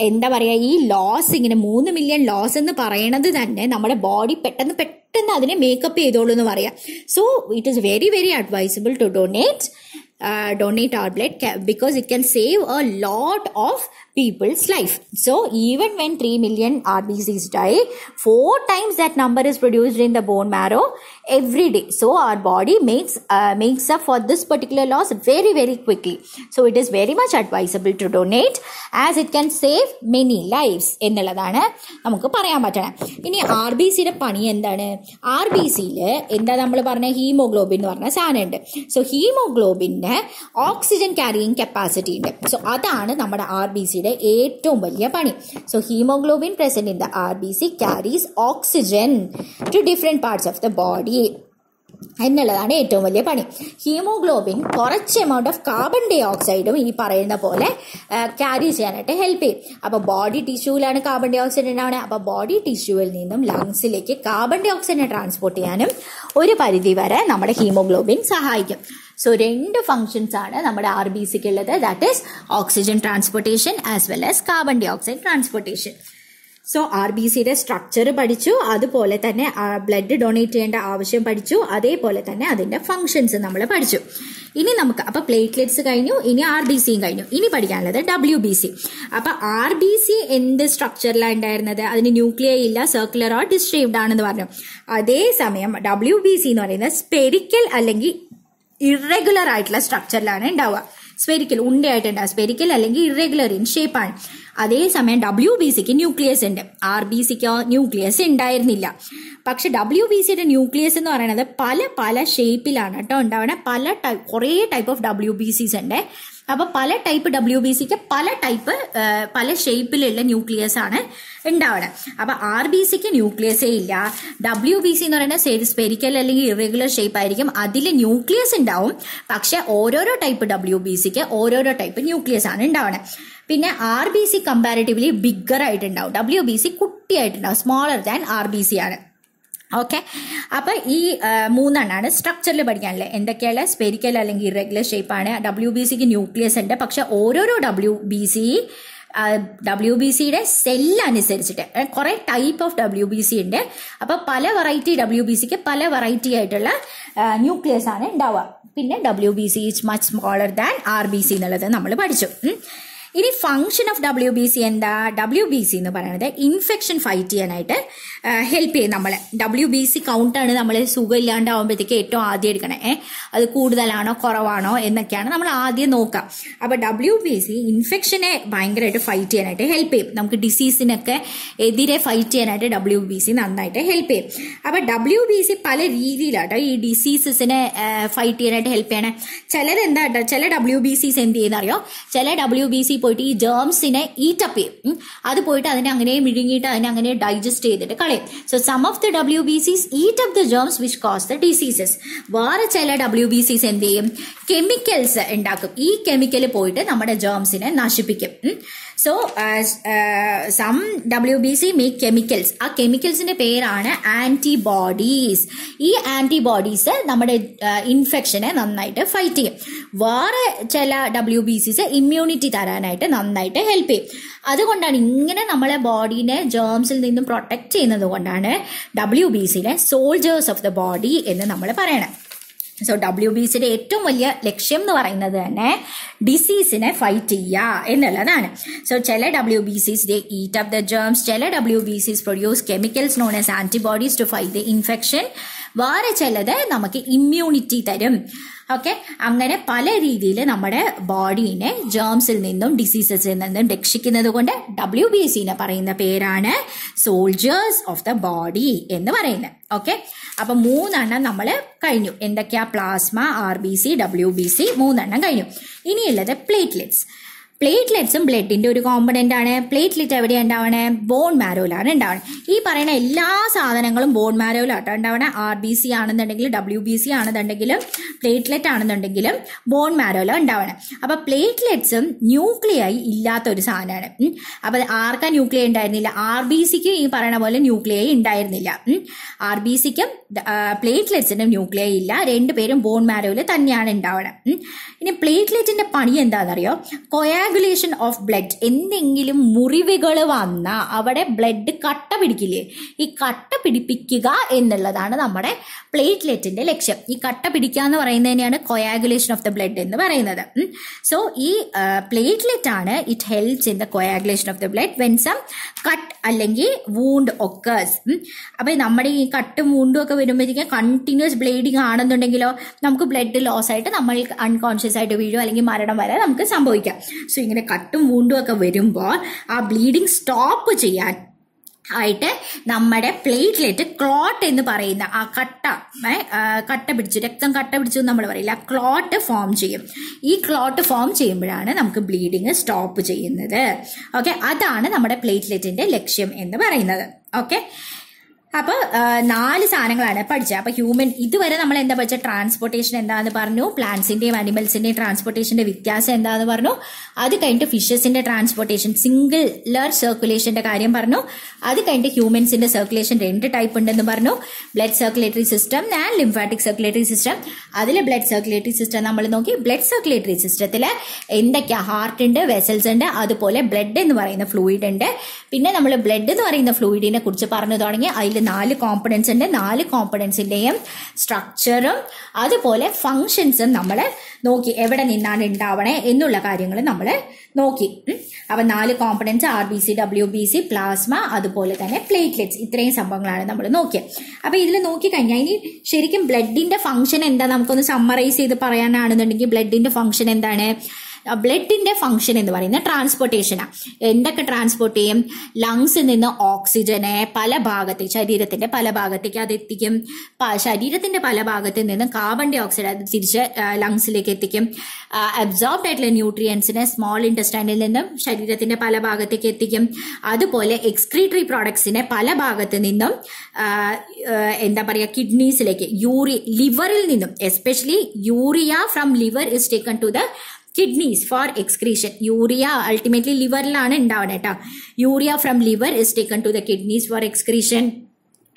എന്താ പറയാ, ഈ ലോസ് ഇങ്ങനെ 3 million ലോസ് എന്ന് പറയണത് തന്നെ നമ്മുടെ ബോഡി പെട്ടെന്ന് അതിനെ മേക്കപ്പ് ചെയ്തോളൂ എന്ന് പറയാം. So it is very very advisable to donate our blood because it can save a lot of people's life. So even when 3 million RBCs die, 4 times that number is produced in the bone marrow every day. So our body makes up for this particular loss very very quickly. So it is very much advisable to donate as it can save many lives എന്നുള്ളതാണ് നമുക്ക് പറയാൻ പറ്റണം. ഇനി RBCയുടെ പണി എന്താണ്? RBCയിൽ എന്താ നമ്മൾ പറഞ്ഞ ഹീമോഗ്ലോബിൻ എന്ന് പറഞ്ഞ സാധനം ഉണ്ട്. സോ ഹീമോഗ്ലോബിന് ഓക്സിജൻ ക്യാരിയിങ് കപ്പാസിറ്റി ഉണ്ട്. സോ അതാണ് നമ്മുടെ RBCയുടെ ഏറ്റവും വലിയ പണി. So haemoglobin present in the RBC carries oxygen to different parts of the body എന്നുള്ളതാണ് ഏറ്റവും വലിയ പണി. ഹീമോഗ്ലോബിൻ കുറച്ച് എമൗണ്ട് ഓഫ് കാർബൺ ഡൈ ഓക്സൈഡും ഈ പറയുന്ന പോലെ ക്യാരി ചെയ്യാനായിട്ട് ഹെൽപ്പ് ചെയ്യും. അപ്പൊ ബോഡി ടിഷ്യൂവിലാണ് കാർബൺ ഡൈ ഓക്സൈഡ് ഉണ്ടാവുന്നത്. അപ്പൊ ബോഡി ടിഷ്യൂവിൽ നിന്നും ലങ്സിലേക്ക് കാർബൺ ഡൈ ഓക്സൈഡിനെ ട്രാൻസ്പോർട്ട് ചെയ്യാനും ഒരു പരിധി വരെ നമ്മുടെ ഹീമോഗ്ലോബിൻ സഹായിക്കും. സോ 2 ഫങ്ഷൻസ് ആണ് നമ്മുടെ RBCക്ക് ഉള്ളത്. That is oxygen transportation as well as carbon dioxide transportation. So RBCയുടെ സ്ട്രക്ചർ പഠിച്ചു, അതുപോലെ തന്നെ ബ്ലഡ് ഡൊണേറ്റ് ചെയ്യേണ്ട ആവശ്യം പഠിച്ചു, അതേപോലെ തന്നെ അതിന്റെ ഫങ്ഷൻസ് നമ്മൾ പഠിച്ചു. ഇനി നമുക്ക് അപ്പൊ പ്ലേറ്റ്ലെറ്റ്സ് കഴിഞ്ഞു, ഇനി RBCയും കഴിഞ്ഞു. ഇനി പഠിക്കാനുള്ളത് WBC. അപ്പൊ RBC എന്ത് സ്ട്രക്ചറിലാണ് ഉണ്ടായിരുന്നത്? അതിന് ന്യൂക്ലിയ ഇല്ല, സർക്കുലർ ഓർ ഡിസ്ട്രീവ്ഡ് ആണെന്ന് പറഞ്ഞു. അതേസമയം WBC എന്ന് പറയുന്നത് സ്പെരിക്കൽ അല്ലെങ്കിൽ ഇറഗുലർ ആയിട്ടുള്ള സ്ട്രക്ചറിലാണ് ഉണ്ടാവുക. സ്പെരിക്കൽ ഉണ്ടയായിട്ടുണ്ടാവുക, സ്പെരിക്കൽ അല്ലെങ്കിൽ ഇറഗുലർ ഇൻ ഷേപ്പാണ്. അതേസമയം WBCക്ക് ന്യൂക്ലിയസ് ഉണ്ട്, RBCക്ക് ന്യൂക്ലിയസ് ഉണ്ടായിരുന്നില്ല. പക്ഷെ WBCയുടെ ന്യൂക്ലിയസ് എന്ന് പറയുന്നത് പല ഷേപ്പിലാണ് കേട്ടോ ഉണ്ടാവണേ. കുറേ ടൈപ്പ് ഓഫ് WBCs ഉണ്ട്. അപ്പൊ പല ടൈപ്പ് WBCക്ക് പല ഷേപ്പിലുള്ള ന്യൂക്ലിയസ് ആണ് ഉണ്ടാവണം. അപ്പൊ RBCക്ക് ന്യൂക്ലിയസേ ഇല്ല. WBC എന്ന് പറയുന്നത് സ്പെരിക്കൽ അല്ലെങ്കിൽ ഇറഗുലർ ഷേപ്പ് ആയിരിക്കും, അതിൽ ന്യൂക്ലിയസ് ഉണ്ടാവും. പക്ഷെ ഓരോരോ ടൈപ്പ് WBCക്ക് ഓരോരോ ടൈപ്പ് ന്യൂക്ലിയസ് ആണ് ഉണ്ടാവണം. പിന്നെ RBC കമ്പാരിറ്റീവ്ലി ബിഗ്ഗർ ആയിട്ടുണ്ടാവും, WBC കുട്ടിയായിട്ടുണ്ടാവും, സ്മോളർ ദാൻ RBC ആണ്. ഓക്കെ, അപ്പൊ ഈ 3 സ്ട്രക്ചറിൽ പഠിക്കാനല്ലേ. എന്തൊക്കെയാണ്? സ്പെരിക്കൽ അല്ലെങ്കിൽ ഇറഗുലർ ഷേപ്പാണ്. WBCക്ക് ന്യൂക്ലിയസ് ഉണ്ട്. പക്ഷെ ഓരോരോ WBCയുടെ സെല്ലനുസരിച്ചിട്ട് കുറെ ടൈപ്പ് ഓഫ് WBC ഉണ്ട്. അപ്പൊ പല വെറൈറ്റി WBCക്ക് പല വെറൈറ്റി ആയിട്ടുള്ള ന്യൂക്ലിയസ് ആണ് ഉണ്ടാവുക. പിന്നെ WBC is much smaller than RBC എന്നുള്ളത് നമ്മൾ പഠിച്ചു. ഇനി ഫംഗ്ഷൻ ഓഫ് WBC എന്താ? WBC എന്ന് പറയുന്നത് ഇൻഫെക്ഷൻ ഫൈറ്റ് ചെയ്യാനായിട്ട് ഹെൽപ്പ് ചെയ്യും നമ്മളെ. WBC കൗണ്ടാണ് നമ്മൾ സുഖമില്ലാണ്ടാവുമ്പോഴത്തേക്ക് ഏറ്റവും ആദ്യം എടുക്കണേ. അത് കൂടുതലാണോ കുറവാണോ എന്നൊക്കെയാണ് നമ്മൾ ആദ്യം നോക്കാം. അപ്പൊ WBC ഇൻഫെക്ഷനെ ഭയങ്കരമായിട്ട് ഫൈറ്റ് ചെയ്യാനായിട്ട് ഹെൽപ്പ് ചെയ്യും. നമുക്ക് ഡിസീസിനൊക്കെ എതിരെ ഫൈറ്റ് ചെയ്യാനായിട്ട് WBC നന്നായിട്ട് ഹെൽപ്പ് ചെയ്യും. അപ്പൊ WBC പല രീതിയിലാട്ടോ ഈ ഡിസീസസിനെ ഫൈറ്റ് ചെയ്യാനായിട്ട് ഹെൽപ്പ് ചെയ്യണേ. ചില WBCs എന്ത് ചെയ്യുന്ന അറിയോ? ചില WBC പോയിട്ട് ഈ ജേംസിനെ ഈറ്റപ്പ് ചെയ്യും. അത് പോയിട്ട് അതിനെ അങ്ങനെ മിഴുങ്ങിയിട്ട് അതിനെ അങ്ങനെ ഡൈജസ്റ്റ് ചെയ്തിട്ട് കളയും. So some of the WBCs eat up the germs which cause the diseases. വേറെ ചില WBCs എന്ത് ചെയ്യും? കെമിക്കൽസ് ഉണ്ടാക്കും. ഈ കെമിക്കൽ പോയിട്ട് നമ്മുടെ ജേംസിനെ നശിപ്പിക്കും. So some WBC make chemicals. ആ കെമിക്കൽസിന്റെ പേരാണ് ആന്റിബോഡീസ്. ഈ ആന്റിബോഡീസ് നമ്മുടെ ഇൻഫെക്ഷനെ നന്നായിട്ട് ഫൈറ്റ് ചെയ്യും. വേറെ ചില WBCs ഇമ്മ്യൂണിറ്റി തരാനായിട്ട് നന്നായിട്ട് ഹെൽപ്പ് ചെയ്യും. അതുകൊണ്ടാണ് ഇങ്ങനെ നമ്മളെ ബോഡീനെ ജേംസിൽ നിന്നും പ്രൊട്ടക്ട് ചെയ്യുന്നത് കൊണ്ടാണ് WBCനെ സോൾജേഴ്സ് ഓഫ് ദ ബോഡി എന്ന് നമ്മൾ പറയണം. സോ WBCയുടെ ഏറ്റവും വലിയ ലക്ഷ്യം എന്ന് പറയുന്നത് തന്നെ ഡിസീസിനെ ഫൈറ്റ് ചെയ്യുക എന്നുള്ളതാണ്. സോ ചില WBCs they eat up the germs, ചില WBCs produce chemicals known as antibodies to fight the infection. വേറെ ചിലത് നമുക്ക് ഇമ്മ്യൂണിറ്റി തരും. ഓക്കെ, അങ്ങനെ പല രീതിയിൽ നമ്മുടെ ബോഡീനെ ജേംസിൽ നിന്നും ഡിസീസസിൽ നിന്നും രക്ഷിക്കുന്നത് കൊണ്ട് WBCനെ പറയുന്ന പേരാണ് സോൾജേഴ്സ് ഓഫ് ദ ബോഡി എന്ന് പറയുന്നത്. ഓക്കെ, അപ്പൊ 3 നമ്മൾ കഴിഞ്ഞു. എന്തൊക്കെയാ? പ്ലാസ്മ, RBC, WBC 3 കഴിഞ്ഞു. ഇനിയുള്ളത് പ്ലേറ്റ്ലെറ്റ്സ്. പ്ലേറ്റ്ലെറ്റ്സും ബ്ലഡിന്റെ ഒരു കോമ്പണന്റ് ആണ്. പ്ലേറ്റ്ലെറ്റ് എവിടെയാണ് ഉണ്ടാവണേ? ബോൺ മാരോയിലാണ് ഉണ്ടാവണേ. ഈ പറയുന്ന എല്ലാ സാധനങ്ങളും ബോൺ മാരോയിലാട്ടോ ഉണ്ടാവണേ. RBC ആണെന്നുണ്ടെങ്കിലും WBC ആണെന്നുണ്ടെങ്കിലും പ്ലേറ്റ്ലെറ്റ് ആണെന്നുണ്ടെങ്കിലും ബോൺ മാരോയിലാണ് ഉണ്ടാവണേ. അപ്പൊ പ്ലേറ്റ്ലെറ്റ്സും ന്യൂക്ലിയായി ഇല്ലാത്ത ഒരു സാധനമാണ്. അപ്പൊ ആർക്കാ ന്യൂക്ലിയൈ ഉണ്ടായിരുന്നില്ല? RBCക്കും ഈ പറയുന്ന പോലെ ന്യൂക്ലിയൈ ഉണ്ടായിരുന്നില്ല. RBCക്കും പ്ലേറ്റ്ലെറ്റ്സിനും ന്യൂക്ലിയൈ ഇല്ല. രണ്ടുപേരും ബോൺ മാരോയിൽ തന്നെയാണ് ഉണ്ടാവണേ. ഇനി പ്ലേറ്റ്ലെറ്റിന്റെ പണി എന്താണെന്നറിയോ? Coagulation of blood. എന്തെങ്കിലും മുറിവുകൾ വന്നാൽ അവിടെ ബ്ലഡ് കട്ട പിടിക്കില്ലേ? ഈ കട്ട പിടിപ്പിക്കുക എന്നുള്ളതാണ് നമ്മുടെ പ്ലേറ്റ്ലെറ്റിന്റെ ലക്ഷ്യം. ഈ കട്ട പിടിക്കുക എന്ന് പറയുന്നത് തന്നെയാണ് കൊയാഗുലേഷൻ ഓഫ് ദ ബ്ലഡ് എന്ന് പറയുന്നത്. സോ ഈ പ്ലേറ്റ്ലെറ്റ് ആണ് it helps in the coagulation of the blood when some cut അല്ലെങ്കിൽ വൂണ്ട് ഒക്കേഴ്സ്. അപ്പൊ നമ്മുടെ ഈ കട്ടും വൂണ്ടും ഒക്കെ വരുമ്പോഴത്തേക്കും കണ്ടിന്യൂസ് ബ്ലീഡിങ് ആണെന്നുണ്ടെങ്കിലോ നമുക്ക് ബ്ലഡ് ലോസ് ആയിട്ട് നമ്മൾ അൺകോൺഷ്യസ് ആയിട്ട് വീഴും, അല്ലെങ്കിൽ മരണം വരെ നമുക്ക് സംഭവിക്കാം. സോ ഇങ്ങനെ കട്ടും വൂണ്ടും ഒക്കെ വരുമ്പോൾ ആ ബ്ലീഡിങ് സ്റ്റോപ്പ് ചെയ്യാൻ ആയിട്ട് നമ്മുടെ പ്ലേറ്റ്ലെറ്റ് ക്ലോട്ട് എന്ന് പറയുന്ന ആ കട്ട പിടിച്ചു, രക്തം കട്ട പിടിച്ചു എന്ന് നമ്മൾ പറയില്ല, ക്ലോട്ട് ഫോം ചെയ്യും. ഈ ക്ലോട്ട് ഫോം ചെയ്യുമ്പോഴാണ് നമുക്ക് ബ്ലീഡിങ് സ്റ്റോപ്പ് ചെയ്യുന്നത്. ഓക്കെ, അതാണ് നമ്മുടെ പ്ലേറ്റ്ലെറ്റിന്റെ ലക്ഷ്യം എന്ന് പറയുന്നത്. ഓക്കെ, അപ്പൊ 4 സാധനങ്ങളാണ് പഠിച്ചത്. അപ്പൊ ഹ്യൂമൻ ഇതുവരെ നമ്മൾ എന്താ പഠിച്ച? ട്രാൻസ്പോർട്ടേഷൻ എന്താന്ന് പറഞ്ഞു, പ്ലാന്റ്സിന്റെയും അനിമൽസിന്റെയും ട്രാൻസ്പോർട്ടേഷന്റെ വ്യത്യാസം എന്താന്ന് പറഞ്ഞു. അത് കഴിഞ്ഞിട്ട് ഫിഷസിന്റെ ട്രാൻസ്പോർട്ടേഷൻ, സിംഗിളർ സർക്കുലേഷന്റെ കാര്യം പറഞ്ഞു. അത് കഴിഞ്ഞിട്ട് ഹ്യൂമൻസിന്റെ സർക്കുലേഷൻ 2 ടൈപ്പ് ഉണ്ടെന്ന് പറഞ്ഞു. Blood circulatory system and lymphatic circulatory system. അതിൽ ബ്ലഡ് സർക്കുലേറ്ററി സിസ്റ്റം നമ്മൾ നോക്കി. ബ്ലഡ് സർക്കുലേറ്ററി സിസ്റ്റത്തിൽ എന്തൊക്കെയാ? ഹാർട്ട് ഉണ്ട്, വെസൽസ് ഉണ്ട്, അതുപോലെ ബ്ലഡ് എന്ന് പറയുന്ന ഫ്ലൂയിഡ് ഉണ്ട്. പിന്നെ നമ്മൾ ബ്ലഡ് എന്ന് പറയുന്ന ഫ്ലൂയിഡിനെ കുറിച്ച് പറഞ്ഞു തുടങ്ങി. അതിൽ 4 കോമ്പണൻസ് ഉണ്ട്. 4 കോമ്പണൻസിന്റെയും സ്ട്രക്ചറും അതുപോലെ ഫങ്ഷൻസും നമ്മൾ നോക്കി. എവിടെ നിന്നാണ് ഉണ്ടാവണേ എന്നുള്ള കാര്യങ്ങൾ നമ്മൾ നോക്കി. അപ്പൊ 4 കോമ്പണൻസ് RBC, WBC, പ്ലാസ്മ, അതുപോലെ തന്നെ പ്ലേറ്റ്ലെറ്റ്സ്. ഇത്രയും സംഭവങ്ങളാണ് നമ്മൾ നോക്കിയത്. അപ്പൊ ഇതിൽ നോക്കിക്കഴിഞ്ഞാൽ ഇനി ശരിക്കും ബ്ലഡിന്റെ ഫംഗ്ഷൻ എന്താ നമുക്കൊന്ന് സമ്മറൈസ് ചെയ്ത് പറയാനാണെന്നുണ്ടെങ്കിൽ ബ്ലഡിന്റെ ഫംഗ്ഷൻ എന്താണ്? ബ്ലഡിന്റെ ഫംഗ്ഷൻ എന്ന് പറയുന്നത് ട്രാൻസ്പോർട്ടേഷനാണ്. എന്തൊക്കെ ട്രാൻസ്പോർട്ട് ചെയ്യും? ലങ്സിൽ നിന്ന് ഓക്സിജനെ പല ഭാഗത്തേക്ക്, ശരീരത്തിന്റെ പല ഭാഗത്തേക്ക് അത് എത്തിക്കും. ശരീരത്തിന്റെ പല ഭാഗത്ത് നിന്ന് കാർബൺ ഡൈ ഓക്സൈഡ് അത് തിരിച്ച് ലങ്സിലേക്ക് എത്തിക്കും. അബ്സോർബ്ഡ് ആയിട്ടുള്ള ന്യൂട്രിയൻസിനെ സ്മോൾ ഇൻറ്റസ്റ്റൈനിൽ നിന്നും ശരീരത്തിന്റെ പല ഭാഗത്തേക്ക് എത്തിക്കും. അതുപോലെ എക്സ്ക്രീറ്ററി പ്രോഡക്ട്സിനെ പല ഭാഗത്ത് നിന്നും എന്താ പറയുക, കിഡ്നീസിലേക്ക്, ലിവറിൽ നിന്നും, especially urea from liver is taken to the kidneys for excretion. Urea ultimately ലിവറിലാണ് ഉണ്ടാവുന്നത് കേട്ടോ. Urea from liver is taken to the kidneys for excretion.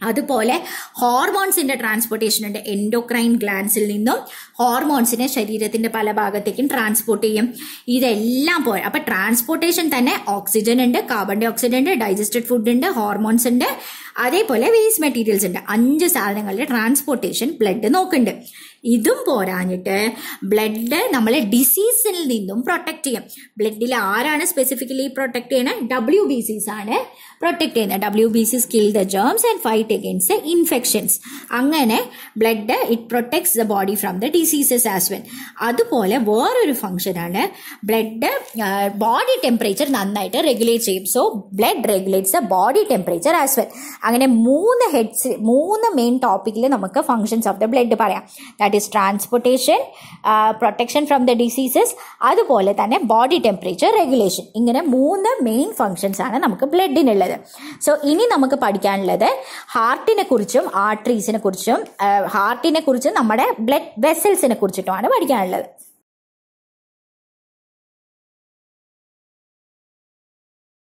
അതുപോലെ ഹോർമോൺസിന്റെ ട്രാൻസ്പോർട്ടേഷൻ ഉണ്ട്. എൻഡോക്രൈൻ ഗ്ലാൻസിൽ നിന്നും ഹോർമോൺസിനെ ശരീരത്തിന്റെ പല ഭാഗത്തേക്കും ട്രാൻസ്പോർട്ട് ചെയ്യും. ഇതെല്ലാം പോയി. അപ്പൊ ട്രാൻസ്പോർട്ടേഷൻ തന്നെ ഓക്സിജൻ ഉണ്ട്, കാർബൺ ഡൈ ഓക്സൈഡ് ഉണ്ട്, ഡൈജസ്റ്റഡ് ഫുഡ് ഉണ്ട്, ഹോർമോൺസ് ഉണ്ട്, അതേപോലെ വേസ്റ്റ് മെറ്റീരിയൽസ് ഉണ്ട്. 5 സാധനങ്ങളുടെ ട്രാൻസ്പോർട്ടേഷൻ ബ്ലഡ് നോക്കുന്നുണ്ട്. ഇതും പോരാഞ്ഞിട്ട് ബ്ലഡ് നമ്മളെ ഡിസീസിൽ നിന്നും പ്രൊട്ടക്ട് ചെയ്യും. ബ്ലഡിൽ ആരാണ് സ്പെസിഫിക്കലി പ്രൊട്ടക്ട് ചെയ്യുന്നത്? WBCs ആണ് പ്രൊട്ടക്ട് ചെയ്യുന്നത്. WBCs kill the germs and fight against the infections. അങ്ങനെ blood it protects the body from the diseases as well. അതുപോലെ വേറൊരു ഫംഗ്ഷൻ ആണ് ബ്ലഡ് ബോഡി ടെമ്പറേച്ചർ നന്നായിട്ട് റെഗുലേറ്റ് ചെയ്യും. So blood regulates the body temperature as well. അങ്ങനെ 3 main ടോപ്പിക്കിൽ നമുക്ക് functions of the blood പറയാം. That is transportation, protection from the diseases, അതുപോലെ തന്നെ ബോഡി ടെമ്പറേച്ചർ റെഗുലേഷൻ. ഇങ്ങനെ 3 മെയിൻ ഫംഗ്ഷൻസ് ആണ് നമുക്ക് ബ്ലഡിനുള്ളത്. സോ ഇനി നമുക്ക് പഠിക്കാനുള്ളത് ഹാർട്ടിനെ കുറിച്ചും ആർട്ടറീസിനെ കുറിച്ചും, ഹാർട്ടിനെ കുറിച്ചും നമ്മുടെ ബ്ലഡ് വെസൽസിനെ കുറിച്ചിട്ടുമാണ് പഠിക്കാനുള്ളത്.